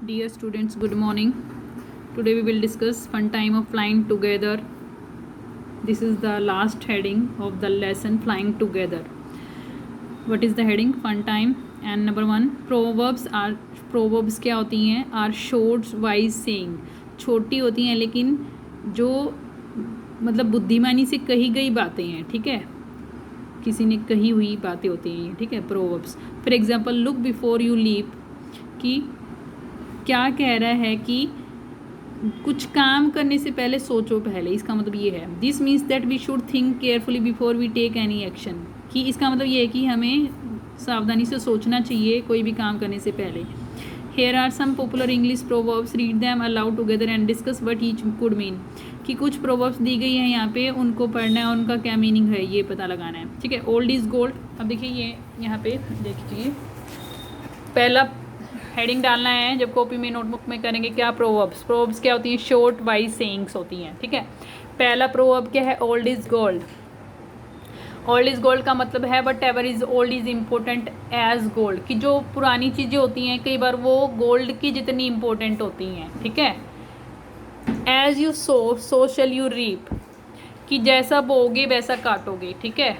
Dear students, good morning. Today we will discuss fun time of flying together. This is the last heading of the lesson flying together. What is the heading? Fun time. And number one, proverbs क्या होती हैं? Are short wise saying. छोटी होती हैं लेकिन जो मतलब बुद्धिमानी से कही गई बातें हैं, ठीक है, किसी ने कही हुई बातें होती हैं, ठीक है, proverbs. For example, look before you leap, कि क्या कह रहा है कि कुछ काम करने से पहले सोचो पहले. इसका मतलब ये है, this means that we should think carefully before we take any action. कि इसका मतलब ये है कि हमें सावधानी से सोचना चाहिए कोई भी काम करने से पहले. Here are some popular English proverbs, read them aloud together and discuss what each could mean. कि कुछ प्रोवर्ब्स दी गई हैं यहाँ पे, उनको पढ़ना है और उनका क्या मीनिंग है ये पता लगाना है, ठीक है. Old is gold. अब देखिए ये यहाँ पे देखिए, पहला हेडिंग डालना है जब कॉपी में नोटबुक में करेंगे. क्या? प्रोवर्ब्स क्या होती हैं? शॉर्ट वाइज सेइंग्स होती हैं, ठीक है. पहला प्रोवर्ब क्या है? Old is gold. Old is gold का मतलब है whatever is old is important as gold. कि जो पुरानी चीज़ें होती हैं कई बार वो गोल्ड की जितनी इम्पोर्टेंट होती हैं, ठीक है. As you sow shall you reap. कि जैसा बोओगे वैसा काटोगे, ठीक है.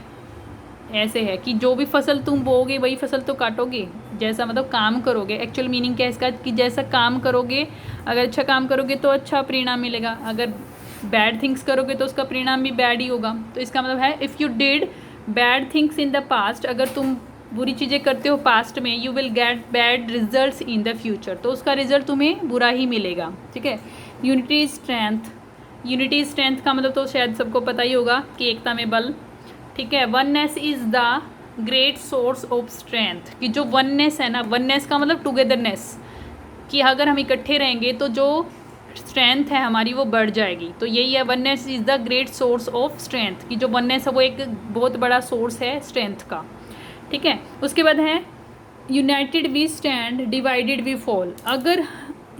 ऐसे है कि जो भी फसल तुम बोओगे वही फसल तो काटोगे. जैसा मतलब काम करोगे. एक्चुअल मीनिंग क्या है इसका? कि जैसा काम करोगे, अगर अच्छा काम करोगे तो अच्छा परिणाम मिलेगा, अगर बैड थिंग्स करोगे तो उसका परिणाम भी बैड ही होगा. तो इसका मतलब है, if you did bad things in the past, अगर तुम बुरी चीज़ें करते हो पास्ट में, you will get bad results in the future, तो उसका रिजल्ट तुम्हें बुरा ही मिलेगा, ठीक है. यूनिटी इज स्ट्रेंथ का मतलब तो शायद सबको पता ही होगा कि एकता में बल, ठीक है. Oneness is the great source of strength. कि जो वननेस है ना, वननेस का मतलब टुगेदरनेस, कि अगर हम इकट्ठे रहेंगे तो जो स्ट्रेंथ है हमारी वो बढ़ जाएगी. तो यही है, oneness is the great source of strength. कि जो वननेस है वो एक बहुत बड़ा सोर्स है स्ट्रेंथ का, ठीक है. उसके बाद है united we stand, divided we fall. अगर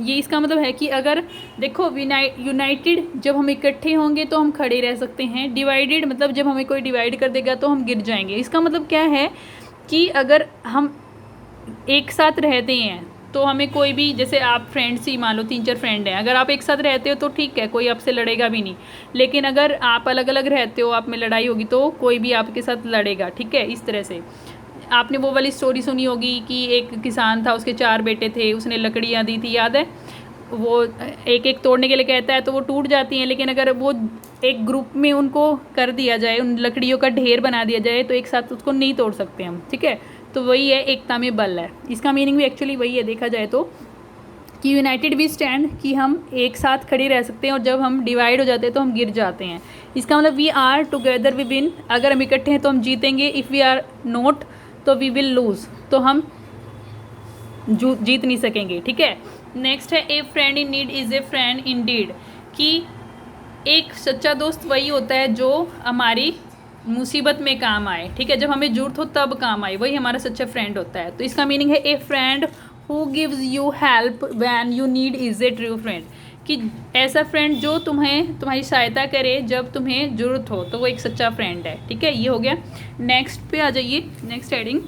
ये इसका मतलब है कि अगर देखो, यूनाइटेड जब हम इकट्ठे होंगे तो हम खड़े रह सकते हैं. डिवाइडेड मतलब जब हमें कोई डिवाइड कर देगा तो हम गिर जाएंगे. इसका मतलब क्या है कि अगर हम एक साथ रहते हैं तो हमें कोई भी, जैसे आप फ्रेंड्स ही मान लो 3-4 फ्रेंड हैं, अगर आप एक साथ रहते हो तो ठीक है, कोई आपसे लड़ेगा भी नहीं. लेकिन अगर आप अलग अलग रहते हो, आप में लड़ाई होगी तो कोई भी आपके साथ लड़ेगा, ठीक है. इस तरह से आपने वो वाली स्टोरी सुनी होगी कि एक किसान था, उसके 4 बेटे थे, उसने लकड़ियाँ दी थी, याद है. वो एक एक तोड़ने के लिए कहता है तो वो टूट जाती हैं, लेकिन अगर वो एक ग्रुप में उनको कर दिया जाए, उन लकड़ियों का ढेर बना दिया जाए तो एक साथ उसको नहीं तोड़ सकते हम, ठीक है. तो वही है, एकता में बल है. इसका मीनिंग भी एक्चुअली वही है देखा जाए तो, कि यूनाइटेड वी स्टैंड, कि हम एक साथ खड़े रह सकते हैं और जब हम डिवाइड हो जाते हैं तो हम गिर जाते हैं. इसका मतलब we are together we win. अगर हम इकट्ठे हैं तो हम जीतेंगे. इफ़ वी आर नॉट तो वी विल लूज़, तो हम जीत नहीं सकेंगे, ठीक है. नेक्स्ट है, a friend in need is a friend in deed. कि एक सच्चा दोस्त वही होता है जो हमारी मुसीबत में काम आए, ठीक है. जब हमें जरूरत हो तब काम आए, वही हमारा सच्चा फ्रेंड होता है. तो इसका मीनिंग है, a friend who gives you help when you need is A true friend. कि ऐसा फ्रेंड जो तुम्हारी सहायता करे जब तुम्हें ज़रूरत हो, तो वो एक सच्चा फ्रेंड है, ठीक है. ये हो गया. नेक्स्ट पे आ जाइए, next heading,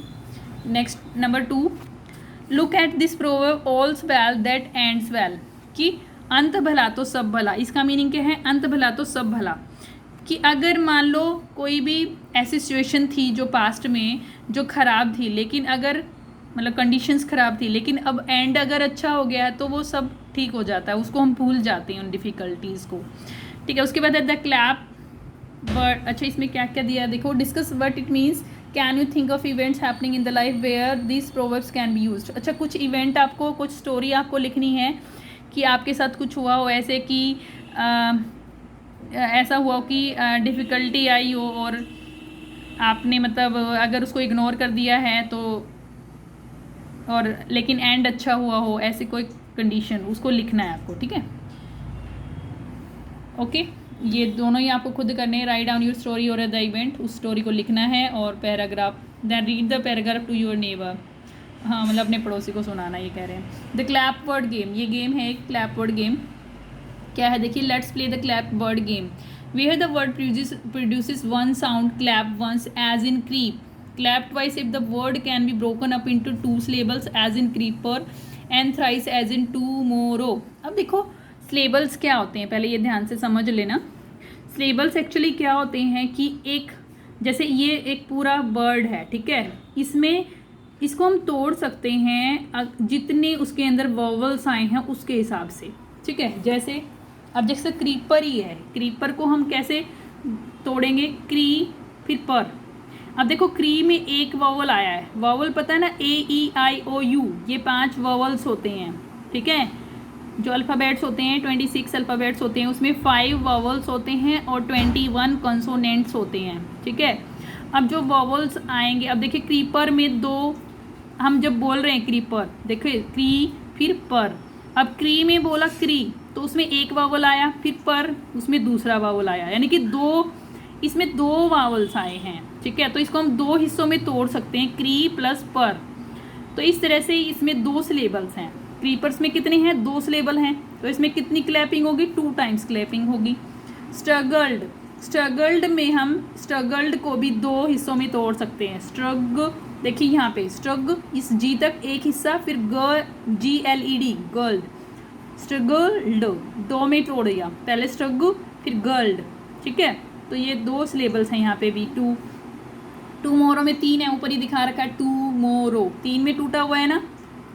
next number 2, look at this proverb, all's well that ends well. कि अंत भला तो सब भला. इसका मीनिंग क्या है? अंत भला तो सब भला. कि अगर मान लो कोई भी ऐसी सिचुएशन थी जो पास्ट में जो ख़राब थी, लेकिन अगर मतलब कंडीशंस ख़राब थी, लेकिन अब एंड अगर अच्छा हो गया तो वो सब ठीक हो जाता है, उसको हम भूल जाते हैं उन डिफ़िकल्टीज़ को, ठीक है. उसके बाद है द क्लैप वर्ड. अच्छा, इसमें क्या क्या दिया है देखो. Discuss what it means, can you think of events happening in the life where this proverbs can be used. अच्छा, कुछ इवेंट आपको, कुछ स्टोरी आपको लिखनी है कि आपके साथ कुछ हुआ हो ऐसे कि ऐसा हुआ कि डिफ़िकल्टी आई हो और आपने मतलब अगर उसको इग्नोर कर दिया है तो, और लेकिन एंड अच्छा हुआ हो, ऐसे कोई कंडीशन उसको लिखना है आपको, ठीक है. ओके, ये दोनों ही आपको खुद करने हैं. राइट डाउन योर स्टोरी और द इवेंट, उस स्टोरी को लिखना है और paragraph, then read the paragraph to your neighbour. हाँ, मतलब अपने पड़ोसी को सुनाना, ये कह रहे हैं. द क्लैप वर्ड गेम, ये गेम है एक क्लैप वर्ड गेम. क्या है देखिए, let's play the clap word game. Where the word produces one sound, clap once as in creep, clap twice if the word can be broken up into 2 syllables as in creeper, and thrice as in tomorrow. अब देखो syllables क्या होते हैं, पहले ये ध्यान से समझ लेना। सिलेबल्स एक्चुअली क्या होते हैं कि एक, जैसे ये एक पूरा वर्ड है, ठीक है, इसमें इसको हम तोड़ सकते हैं जितने उसके अंदर वॉवल्स आए हैं उसके हिसाब से, ठीक है। जैसे अब जैसे क्रीपर ही है, क्रीपर को हम कैसे तोड़ेंगे, क्री फिर पर। अब देखो क्री में एक वॉवल आया है, वॉवल पता है ना, AEIOU, ये 5 वॉवल्स होते हैं, ठीक है। जो अल्फ़ाबेट्स होते हैं 26 अल्फ़ाबेट्स होते हैं, उसमें 5 वॉवल्स होते हैं और 21 कॉन्सोनेंट्स होते हैं, ठीक है। अब जो वॉवल्स आएंगे, अब देखिए क्रीपर में 2, हम जब बोल रहे हैं क्रीपर, देखिए क्री फिर पर। अब क्री में बोला क्री तो उसमें एक वावल आया, फिर पर उसमें दूसरा वावल आया, यानी कि इसमें 2 वावल्स आए हैं, ठीक है। तो इसको हम 2 हिस्सों में तोड़ सकते हैं, क्री प्लस पर। तो इस तरह से इसमें 2 सिलेबल्स हैं। क्रीपर्स में कितने हैं, 2 सिलेबल हैं, तो इसमें कितनी क्लैपिंग होगी, 2 टाइम्स क्लैपिंग होगी। स्ट्रगल्ड में हम स्ट्रगल्ड को भी 2 हिस्सों में तोड़ सकते हैं। देखिए यहाँ पे स्ट्रग, इस जी तक एक हिस्सा, फिर GLED गर्ल्ड, स्ट्रगल्ड 2 में तोड़ दिया, पहले स्ट्रग फिर गर्ल्ड, ठीक है। तो ये 2 सिलेबल्स हैं यहाँ पे भी। टूमोरो में 3 है, ऊपर ही दिखा रखा है टूमोरो, 3 में टूटा हुआ है ना,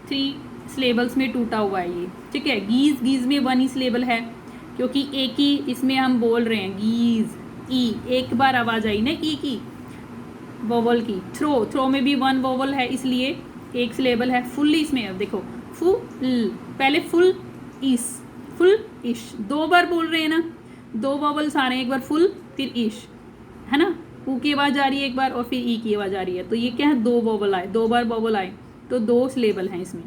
3 सिलेबल्स में टूटा हुआ है ये, ठीक है। गीज में 1 ही सिलेबल है, क्योंकि एक ही इसमें हम बोल रहे हैं, गीज ई, एक बार आवाज आई ना ई की, वोवल की। थ्रो में भी 1 वोवल है, इसलिए एक सिलेबल है। फुल इसमें, अब देखो फुल, पहले फुल इश 2 बार बोल रहे हैं ना, 2 वोवल्स आ रहे हैं, एक बार फुल फिर इश, है ना, ऊ की आवाज़ आ रही है एक बार और फिर ई की आवाज़ आ रही है, तो ये क्या है, 2 वोवल आए, 2 बार वोवल आए, तो 2 सिलेबल हैं इसमें।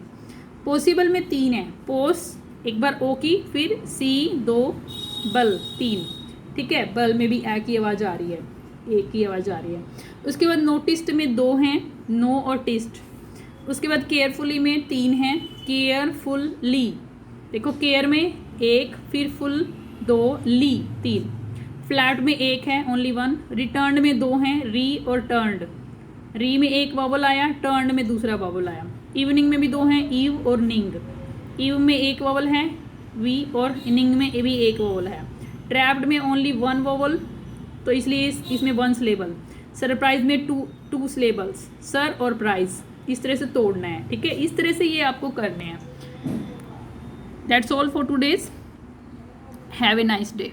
पॉसिबल में 3 है, पोस एक बार ओ की, फिर सी 2, बल 3, ठीक है। बल में भी ए की आवाज़ आ रही है, ए की आवाज़ आ रही है। उसके बाद नोटिस्ड में 2 हैं, नो और टिस्ट। उसके बाद केयरफुली में 3 हैं, केयरफुली, देखो केयर में 1, फिर फुल 2, ली 3। फ्लैट में 1 है, ओनली 1। रिटर्न में 2 हैं, री और टर्नड, री में 1 वॉवल आया, टर्न में दूसरा वॉवल आया। इवनिंग में भी 2 हैं, ईव और निंग, ईव में 1 वॉवल है, वी, और निंग में भी 1 वॉवल है। ट्रैप्ड में ओनली 1 वॉवल, तो इसलिए इसमें 1 सिलेबल। सरप्राइज में 2 सिलेबल्स, सर और प्राइज, इस तरह से तोड़ना है, ठीक है। इस तरह से ये आपको करने हैं। That's all for today's, have a nice day.